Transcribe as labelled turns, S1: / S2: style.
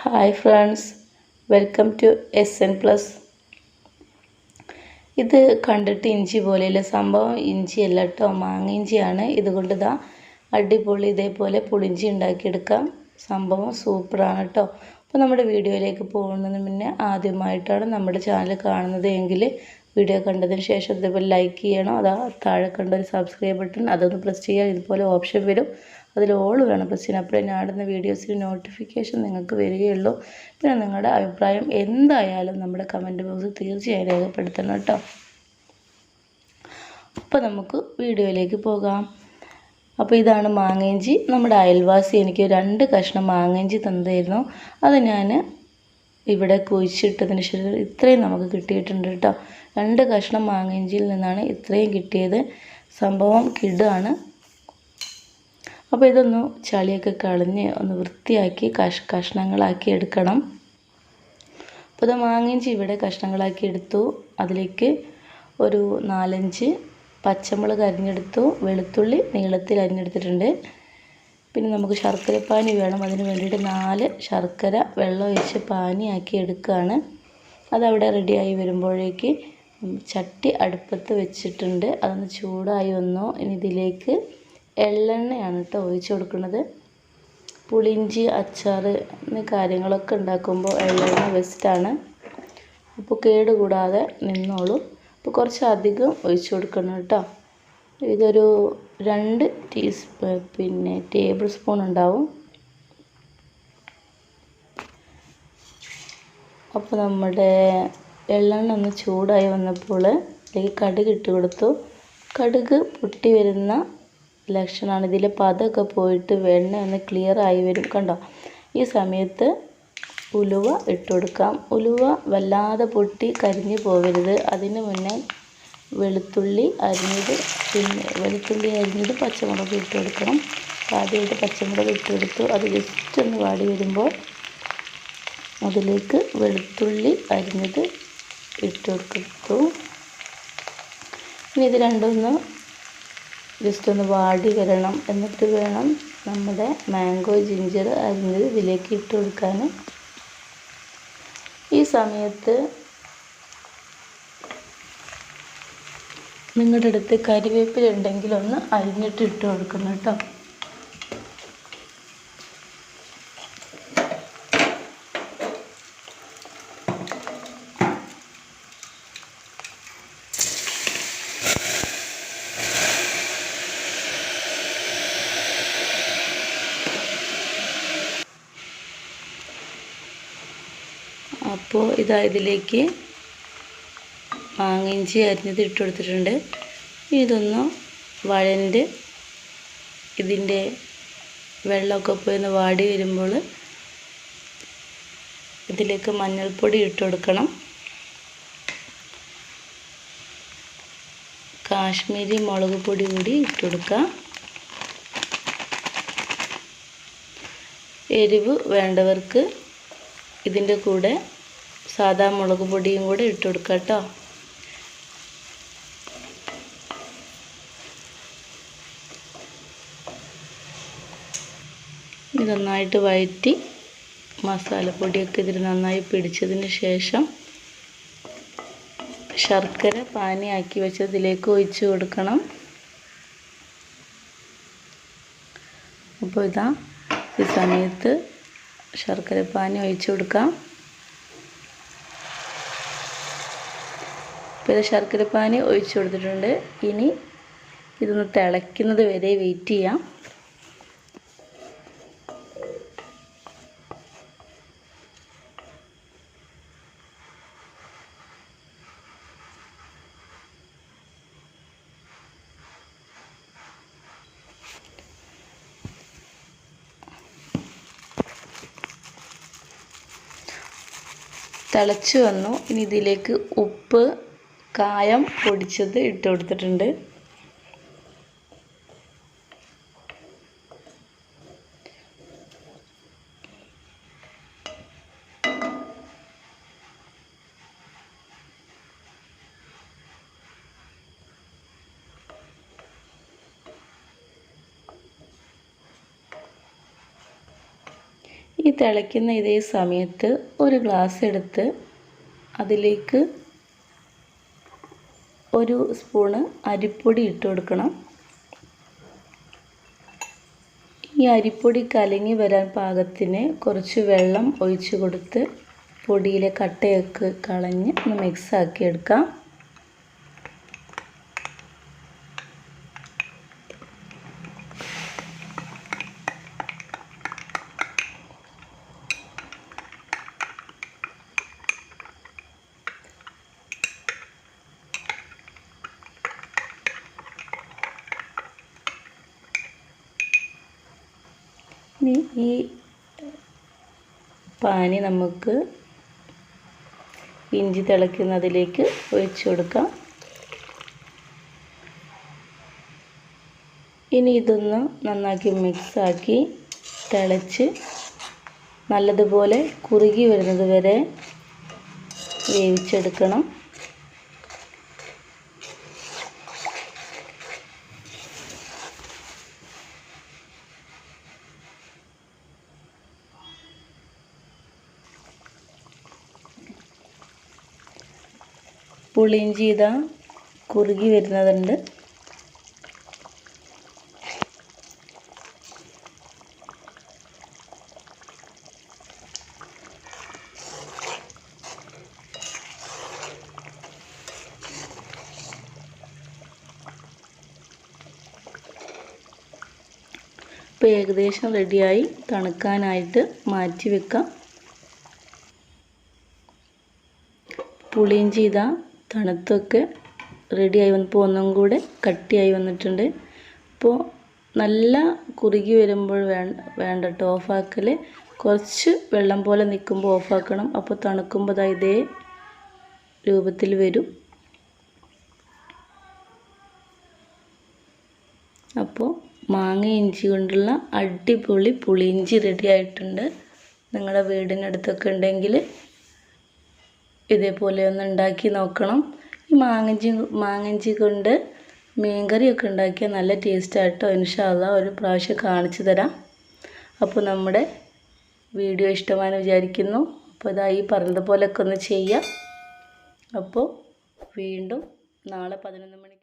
S1: Hi friends, welcome to SNplus. ഇത് കണ്ടിട്ട് ഇഞ്ചി പോലെയുള്ള സംഭവം ഇഞ്ചിയല്ല കേട്ടോ, മാങ്ങ ഇഞ്ചിയാണ്. ഇതുകൊണ്ട് ഇതാ അടിപൊളി ഇതേപോലെ പുളിഞ്ചി ഉണ്ടാക്കിയെടുക്കാം. സംഭവം സൂപ്പറാണ് കേട്ടോ. അപ്പോൾ നമ്മുടെ വീഡിയോയിലേക്ക് പോകുന്നതിന് മുന്നേ ആദ്യമായിട്ടാണ് നമ്മുടെ ചാനൽ കാണുന്നത് എങ്കിൽ വീഡിയോ കണ്ടതിന് ശേഷം ഇതേപോലെ ലൈക്ക് ചെയ്യണം. അതാ താഴെ കണ്ട ഒരു സബ്സ്ക്രൈബ് ബട്ടൺ അതൊന്ന് പ്രസ് ചെയ്യുക. ഇതുപോലെ ഓപ്ഷൻ വരും, അതിൽ ഓൾ വേണം പ്രസ് ചെയ്യാൻ. അപ്പോഴേ ഞാനിടുന്ന വീഡിയോസിന് നോട്ടിഫിക്കേഷൻ നിങ്ങൾക്ക് വരികയുള്ളൂ. പിന്നെ നിങ്ങളുടെ അഭിപ്രായം എന്തായാലും നമ്മുടെ കമൻറ്റ് ബോക്സിൽ തീർച്ചയായും രേഖപ്പെടുത്തണം കേട്ടോ. അപ്പോൾ നമുക്ക് വീഡിയോയിലേക്ക് പോകാം. അപ്പോൾ ഇതാണ് മാങ്ങയിഞ്ചി. നമ്മുടെ അയൽവാസി എനിക്ക് 2 കഷ്ണം മാങ്ങയിഞ്ചി തന്നതായിരുന്നു. അത് ഞാൻ ഇവിടെ കുഴിച്ചിട്ടതിന് ശേഷം ഇത്രയും നമുക്ക് കിട്ടിയിട്ടുണ്ട് കേട്ടോ. 2 കഷ്ണം മാങ്ങയിഞ്ചിയിൽ നിന്നാണ് ഇത്രയും കിട്ടിയത്. സംഭവം കിടാണ്. അപ്പോൾ ഇതൊന്ന് ചളിയൊക്കെ കളഞ്ഞ് ഒന്ന് വൃത്തിയാക്കി കഷ്ണങ്ങളാക്കി എടുക്കണം. അപ്പോൾ ഇത് മാങ്ങയിഞ്ചി ഇവിടെ കഷ്ണങ്ങളാക്കി എടുത്തു. അതിലേക്ക് ഒരു 4-5 പച്ചമുളക് അരിഞ്ഞെടുത്തു, വെളുത്തുള്ളി നീളത്തിൽ അരിഞ്ഞെടുത്തിട്ടുണ്ട്. പിന്നെ നമുക്ക് ശർക്കര പാനി വേണം. അതിന് വേണ്ടിയിട്ട് 4 ശർക്കര വെള്ളം ഒഴിച്ച് പാനിയാക്കി എടുക്കുകയാണ്. അതവിടെ റെഡിയായി വരുമ്പോഴേക്ക് ചട്ടി അടുപ്പത്ത് വെച്ചിട്ടുണ്ട്. അതൊന്ന് ചൂടായി വന്നു. ഇനി ഇതിലേക്ക് എള്ളെണ്ണയാണ് കേട്ടോ ഒഴിച്ച് കൊടുക്കുന്നത്. പുളിയിഞ്ചി അച്ചാർ കാര്യങ്ങളൊക്കെ ഉണ്ടാക്കുമ്പോൾ എള്ളെണ്ണ ബെസ്റ്റാണ്. അപ്പോൾ കേടുകൂടാതെ നിന്നോളൂ. അപ്പോൾ കുറച്ച് അധികം ഒഴിച്ച് കൊടുക്കണം കേട്ടോ. ഇതൊരു 2 ടേബിൾ സ്പൂൺ ഉണ്ടാവും. അപ്പോൾ നമ്മുടെ എള്ളെണ്ണ ഒന്ന് ചൂടായി വന്നപ്പോൾ ഇതിലേക്ക് കടുക് ഇട്ട് കൊടുത്തു. കടുക് പൊട്ടി വരുന്ന ലക്ഷണമാണ്. ഇതിൽ പതൊക്കെ പോയിട്ട് വെണ്ണ ഒന്ന് ക്ലിയർ ആയി വരും കണ്ടോ. ഈ സമയത്ത് ഉലുവ ഇട്ട് കൊടുക്കാം. ഉലുവ വല്ലാതെ പൊട്ടി കരിഞ്ഞു പോകരുത്. അതിന് മുന്നേ വെളുത്തുള്ളി അരിഞ്ഞത് പച്ചമുളക് ഇട്ട് കൊടുക്കണം. ആദ്യമായിട്ട് പച്ചമുളക് ഇട്ട് കൊടുത്തു. അത് ജസ്റ്റ് ഒന്ന് വാടി വരുമ്പോൾ അതിലേക്ക് വെളുത്തുള്ളി അരിഞ്ഞത് ഇട്ട് കൊടുത്തു. ഇനി ഇത് രണ്ടൊന്ന് ജസ്റ്റ് ഒന്ന് വാടി വരണം. എന്നിട്ട് വേണം നമ്മുടെ മാംഗോ ജിഞ്ചർ അരിഞ്ഞത് ഇതിലേക്ക് ഇട്ട് കൊടുക്കാൻ. ഈ സമയത്ത് നിങ്ങളുടെ അടുത്ത് കരിവേപ്പില ഉണ്ടെങ്കിൽ ഒന്ന് അരിഞ്ഞിട്ട് ഇട്ട് കൊടുക്കണം കേട്ടോ. അപ്പോൾ ഇതിലേക്ക് മാങ്ങയിഞ്ചി അരിഞ്ഞത് ഇട്ട് കൊടുത്തിട്ടുണ്ട്. ഇതൊന്ന് വഴണ്ട് ഇതിൻ്റെ വെള്ളമൊക്കെ പോയി ഒന്ന് വാടി വരുമ്പോൾ ഇതിലേക്ക് മഞ്ഞൾപ്പൊടി ഇട്ട് കൊടുക്കണം. കാശ്മീരി മുളക് പൊടി കൂടി ഇട്ട് കൊടുക്കുക. എരിവ് വേണ്ടവർക്ക് ഇതിൻ്റെ കൂടെ സാദാ മുളക് പൊടിയും കൂടെ ഇട്ട് കൊടുക്കുക കേട്ടോ. ഇത് നന്നായിട്ട് വഴറ്റി മസാലപ്പൊടിയൊക്കെ ഇതിൽ നന്നായി പിടിച്ചതിന് ശേഷം ശർക്കര പാനിയാക്കി വെച്ചതിലേക്ക് ഒഴിച്ച് കൊടുക്കണം. അപ്പോൾ ഇതാ ഈ സമയത്ത് ശർക്കര പാനി ഒഴിച്ച് കൊടുക്കാം. ഇപ്പോൾ ഇത് ശർക്കര പാനി ഒഴിച്ച് കൊടുത്തിട്ടുണ്ട്. ഇനി ഇതൊന്ന് തിളയ്ക്കുന്നത് വരെ വെയിറ്റ് ചെയ്യാം. തിളച്ച് വന്നു. ഇനി ഇതിലേക്ക് ഉപ്പ്, കായം പൊടിച്ചത് ഇട്ട് കൊടുത്തിട്ടുണ്ട്. ഈ തിളയ്ക്കുന്ന ഇതേ സമയത്ത് ഒരു ഗ്ലാസ് എടുത്ത് അതിലേക്ക് ഒരു സ്പൂണ് അരിപ്പൊടി ഇട്ട് കൊടുക്കണം. ഈ അരിപ്പൊടി കലങ്ങി വരാൻ പാകത്തിന് കുറച്ച് വെള്ളം ഒഴിച്ച് കൊടുത്ത് പൊടിയിലെ കട്ടയൊക്കെ കളഞ്ഞ് ഒന്ന് മിക്സാക്കി എടുക്കാം. ഇനി ഈ പാനി നമുക്ക് ഇഞ്ചി തിളയ്ക്കുന്നതിലേക്ക് ഒഴിച്ചു കൊടുക്കാം. ഇനി ഇതൊന്ന് നന്നാക്കി മിക്സാക്കി തിളച്ച് നല്ലതുപോലെ കുറുകി വരുന്നത് വരെ വേവിച്ചെടുക്കണം. പുളിയിഞ്ചി ഇതാ കുറുകി വരുന്നതുണ്ട്. ഇപ്പോൾ ഏകദേശം റെഡിയായി. തണുക്കാനായിട്ട് മാറ്റി വെക്കാം. പുളിയിഞ്ചി ഇതാ തണുത്തൊക്കെ റെഡിയായി വന്നപ്പോൾ ഒന്നും കൂടെ കട്ടിയായി വന്നിട്ടുണ്ട്. ഇപ്പോൾ നല്ല കുറുകി വരുമ്പോൾ വേണ്ട കേട്ടോ ഓഫാക്കൽ. കുറച്ച് വെള്ളം പോലെ നിൽക്കുമ്പോൾ ഓഫാക്കണം. അപ്പോൾ തണുക്കുമ്പോൾ ഇതേ രൂപത്തിൽ വരും. അപ്പോൾ മാങ്ങ ഇഞ്ചി കൊണ്ടുള്ള അടിപൊളി പുളിയിഞ്ചി റെഡി ആയിട്ടുണ്ട്. നിങ്ങളുടെ വീടിനടുത്തൊക്കെ ഉണ്ടെങ്കിൽ ഇതേപോലെ ഒന്ന് ഉണ്ടാക്കി നോക്കണം. ഈ മാങ്ങഞ്ചി കൊണ്ട് മീൻകറിയൊക്കെ ഉണ്ടാക്കിയാൽ നല്ല ടേസ്റ്റായിട്ടോ. ഇൻഷാ അല്ലാഹ് ഒരു പ്രാവശ്യം കാണിച്ചു തരാം. അപ്പോൾ നമ്മുടെ വീഡിയോ ഇഷ്ടമാണെന്ന് വിചാരിക്കുന്നു. അപ്പോൾ ഇതാ ഈ പറഞ്ഞതുപോലെയൊക്കെ ഒന്ന് ചെയ്യാം. അപ്പോൾ വീണ്ടും നാളെ 11 മണിക്ക്